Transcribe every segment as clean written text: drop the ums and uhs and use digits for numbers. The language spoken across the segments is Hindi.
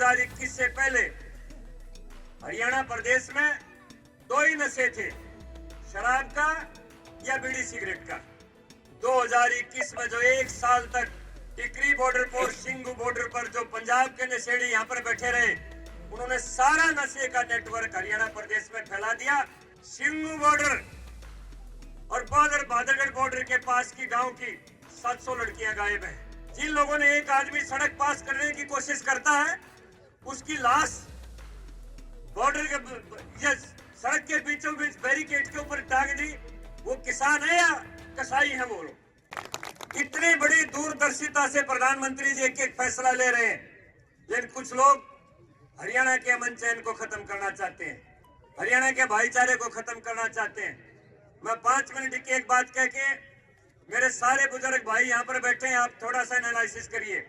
2021 से पहले हरियाणा प्रदेश में दो ही नशे थे, शराब का या बीड़ी सिगरेट का। 2021 में जो एक साल तक टिकरी बॉर्डर पर, सिंगू बॉर्डर पर जो पंजाब के नशेड़ी यहाँ पर बैठे रहे, उन्होंने सारा नशे का नेटवर्क हरियाणा प्रदेश में फैला दिया। सिंगू बॉर्डर और बादरगढ़ बॉर्डर के पास की गांव की 700 लड़कियां गायब हैं। जिन लोगों ने एक आदमी सड़क पास करने की कोशिश करता है, उसकी लाश बॉर्डर के सड़क के बीचों बीच बैरिकेड के ऊपर टांग दी, वो किसान है या कसाई है वो लोग? इतनी बड़ी दूरदर्शिता से प्रधानमंत्री जी एक फैसला ले रहे हैं, लेकिन कुछ लोग हरियाणा के अमन चैन को खत्म करना चाहते हैं, हरियाणा के भाईचारे को खत्म करना चाहते हैं। मैं 5 मिनट की एक बात कह के, मेरे सारे बुजुर्ग भाई यहाँ पर बैठे हैं, आप थोड़ा सा एनालिसिस करिए।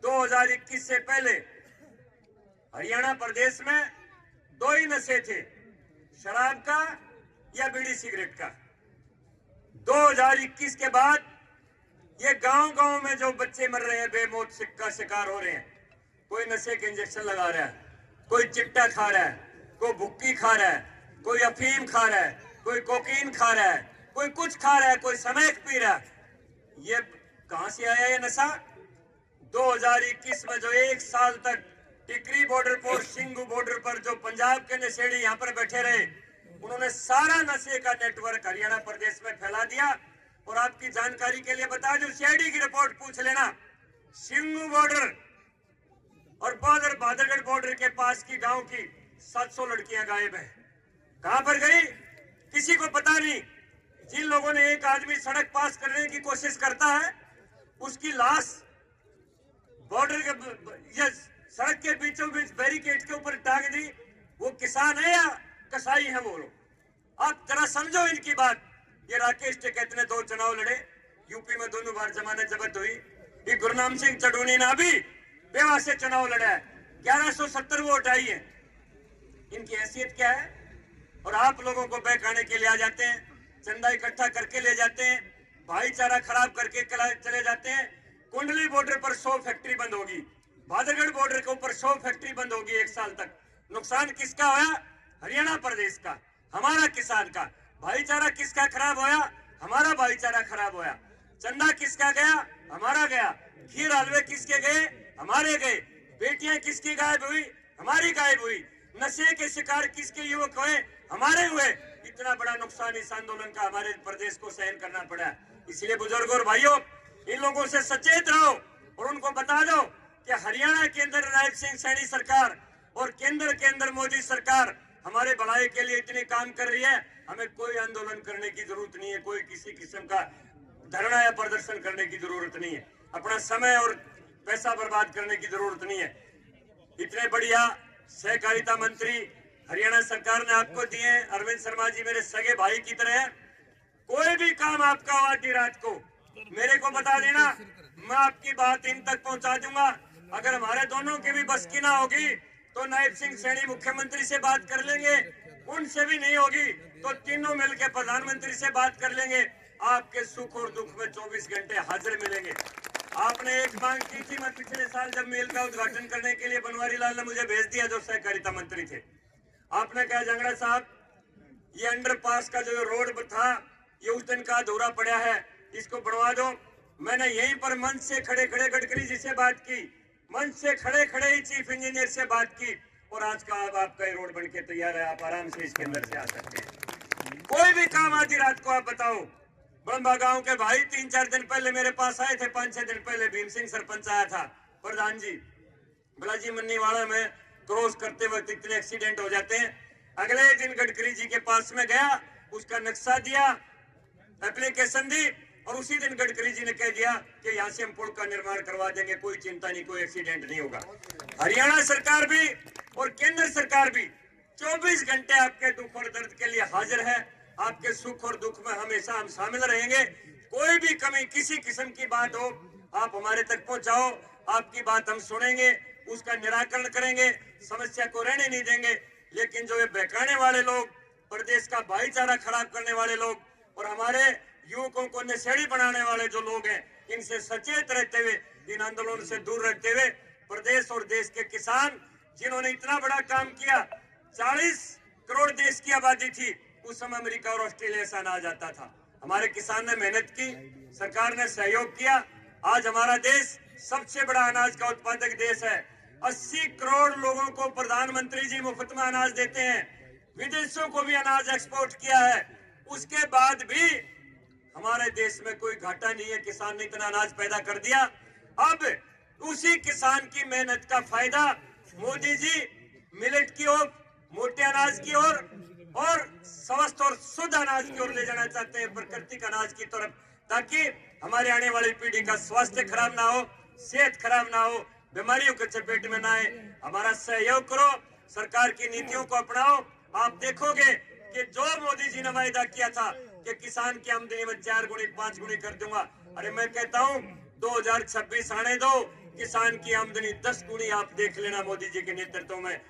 2021 से पहले हरियाणा प्रदेश में दो ही नशे थे, शराब का या बीड़ी सिगरेट का। 2021 के बाद ये गांव-गांव में जो बच्चे मर रहे हैं, बेमौत का शिकार हो रहे हैं, कोई नशे के इंजेक्शन लगा रहा है, कोई चिट्टा खा रहा है, कोई भुक्की खा रहा है, कोई अफीम खा रहा है, कोई कोकीन खा रहा है, कोई कुछ खा रहा है, कोई स्मैक पी रहा है। ये कहां से आया ये नशा? 2021 में जो एक साल तक टिकरी बॉर्डर पर, सिंगू बॉर्डर पर जो पंजाब के नशेड़ी यहाँ पर बैठे रहे, उन्होंने सारा नशे का नेटवर्क हरियाणा प्रदेश में फैला दिया। और आपकी जानकारी के लिए बता दूं, सीआईडी की रिपोर्ट पूछ लेना, सिंगू बॉर्डर और बादरगढ़ बॉर्डर के पास की गांव की 700 लड़कियां गायब हैं। कहां पर गई किसी को पता नहीं। जिन लोगों ने एक आदमी सड़क पास करने की कोशिश करता है, उसकी लाश बॉर्डर के सड़क के बीचों बीच बैरिकेड के ऊपर टांग दी, वो किसान है या कसाई है वो लोग? आप जरा समझो इनकी बात। ये राकेश टिकैत ने 2 चुनाव लड़े, यूपी में दोनों बार जमानत जब्त हुई। ये गुरनाम सिंह चढ़ूनी ने भी बेवा से चुनाव लड़ा है, 1170 वोट आई है। इनकी हैसियत क्या है? और आप लोगों को बहकाने के लिए आ जाते हैं, चंदा इकट्ठा करके ले जाते हैं, भाईचारा खराब करके चले जाते हैं। कुंडली बॉर्डर पर 100 फैक्ट्री बंद होगी, बादरगढ़ बॉर्डर के ऊपर 100 फैक्ट्री बंद होगी 1 साल तक। नुकसान किसका होया? हरियाणा प्रदेश का, हमारा किसान का। भाईचारा किसका खराब होया? हमारा भाईचारा खराब होया। चंदा किसका गया? हमारा गया। खीर हलवे किसके गए? हमारे गए। बेटियां किसकी गायब हुई? हमारी गायब हुई। नशे के शिकार किसके युवक हुए? हमारे हुए। इतना बड़ा नुकसान इस आंदोलन का हमारे प्रदेश को सहन करना पड़ा। इसलिए बुजुर्गों और भाइयों, इन लोगों से सचेत रहो और उनको बता दो कि हरियाणा के अंदर नायब सिंह सैनी सरकार और केंद्र के अंदर मोदी सरकार हमारे भलाई के लिए इतनी काम कर रही है, हमें कोई आंदोलन करने की जरूरत नहीं है, कोई किसी किस्म का धरना या प्रदर्शन करने की जरूरत नहीं है, अपना समय और पैसा बर्बाद करने की जरूरत नहीं है। इतने बढ़िया सहकारिता मंत्री हरियाणा सरकार ने आपको दिए। अरविंद शर्मा जी मेरे सगे भाई की तरह है। कोई भी काम आपका हो आधी रात को मेरे को बता देना, मैं आपकी बात इन तक पहुंचा दूंगा। अगर हमारे दोनों की भी बस की ना होगी तो नायब सिंह सैनी मुख्यमंत्री से बात कर लेंगे, उनसे भी नहीं होगी तो तीनों मिलकर प्रधानमंत्री से बात कर लेंगे। आपके सुख और दुख में 24 घंटे हाजिर मिलेंगे। आपने एक मांग की थी, मैं पिछले साल जब मिल का उद्घाटन करने के लिए बनवारी लाल ने मुझे भेज दिया, जो सहकारिता मंत्री थे। आपने कहा जंगड़ा साहब, ये अंडरपास का जो रोड था ये उस दिन का अधूरा पड़ा है, इसको बनवा दो। मैंने यहीं पर मंच से खड़े खड़े गडकरी जी से बात की, मंच से खड़े खड़े ही चीफ इंजीनियर से बात की, और आज का अब आपका ये रोड बनके तैयार है, आप आराम से इसके अंदर से आ सकते हैं। कोई भी काम आधी रात को आप बताओ। बड़ंबा गांव के भाई 3-4 दिन पहले मेरे पास आए थे, 5-6 दिन पहले भीम सिंह सरपंच आया था, प्रधान जी बलाजी मन्नीवाड़ा में क्रॉस करते वक्त इतने एक्सीडेंट हो जाते हैं। अगले दिन गडकरी जी के पास में गया, उसका नक्शा दिया, एप्लीकेशन दी, और उसी दिन गडकरी जी ने कह दिया कि यहाँ से हम पुल का निर्माण करवा देंगे, कोई चिंता नहीं, कोई एक्सीडेंट नहीं होगा। हरियाणा सरकार भी और केंद्र सरकार भी 24 घंटे आपके दुख और दर्द के लिए हाजिर है। आपके सुख और दुख में हमेशा हम शामिल रहेंगे। कोई भी कमी, किसी किस्म की बात हो, आप हमारे तक पहुंचाओ, आपकी बात हम सुनेंगे, उसका निराकरण करेंगे, समस्या को रहने नहीं देंगे। लेकिन जो ये बहकाने वाले लोग, प्रदेश का भाईचारा खराब करने वाले लोग और हमारे युवकों को नशेड़ी बनाने वाले जो लोग हैं, इनसे सचेत रहते हुए, इन आंदोलनों से दूर रहते हुए प्रदेश और देश के किसान जिन्होंने इतना बड़ा काम किया। 40 करोड़ देश की आबादी थी उस समय, अमेरिका और ऑस्ट्रेलिया से अनाज आता था। हमारे किसान ने मेहनत की, सरकार ने सहयोग किया। आज हमारा देश सबसे बड़ा अनाज का उत्पादक देश है। 80 करोड़ लोगों को प्रधानमंत्री जी मुफ्त में अनाज देते हैं। विदेशों को भी अनाज एक्सपोर्ट किया है। उसके बाद भी हमारे देश में कोई घाटा नहीं है। किसान ने इतना अनाज पैदा कर दिया। अब उसी किसान की मेहनत का फायदा मोदी जी मिलेट की ओर, मोटे अनाज की ओर और स्वस्थ और शुद्ध अनाज की ओर ले जाना चाहते हैं, प्राकृतिक अनाज की तरफ, ताकि हमारे आने वाली पीढ़ी का स्वास्थ्य खराब ना हो, सेहत खराब ना हो, बीमारियों के चपेट में ना आए। हमारा सहयोग करो, सरकार की नीतियों को अपनाओ। आप देखोगे कि जो मोदी जी ने वायदा किया था कि किसान की आमदनी में 4 गुनी 5 गुनी कर दूंगा, अरे मैं कहता हूं 2026 आने दो, किसान की आमदनी 10 गुनी आप देख लेना मोदी जी के नेतृत्व में।